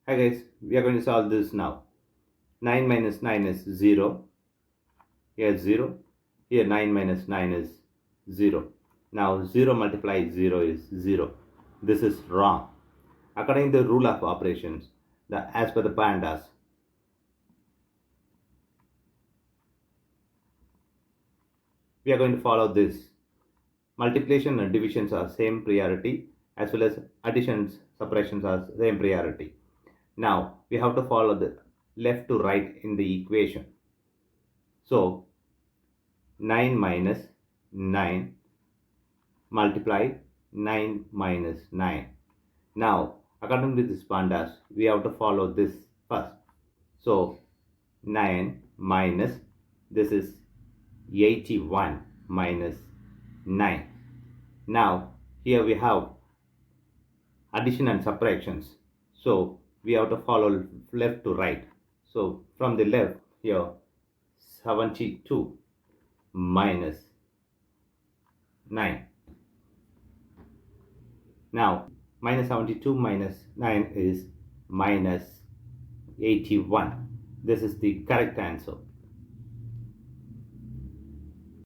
Hi guys, we are going to solve this now. 9 minus 9 is 0. Here 0. Here 9 minus 9 is 0. Now 0 multiplied 0 is 0. This is wrong. According to the rule of operations, as per the PEMDAS, we are going to follow this. Multiplication and divisions are same priority, as well as additions, subtractions are same priority. Now we have to follow the left to right in the equation. So 9 minus 9 multiply 9 minus 9. Now according to this PEMDAS, we have to follow this first. So 9 minus, this is 81 minus 9. Now here we have addition and subtractions, so we have to follow left to right. So from the left, here 72 minus 9. Now minus 72 minus 9 is minus 81. This is the correct answer.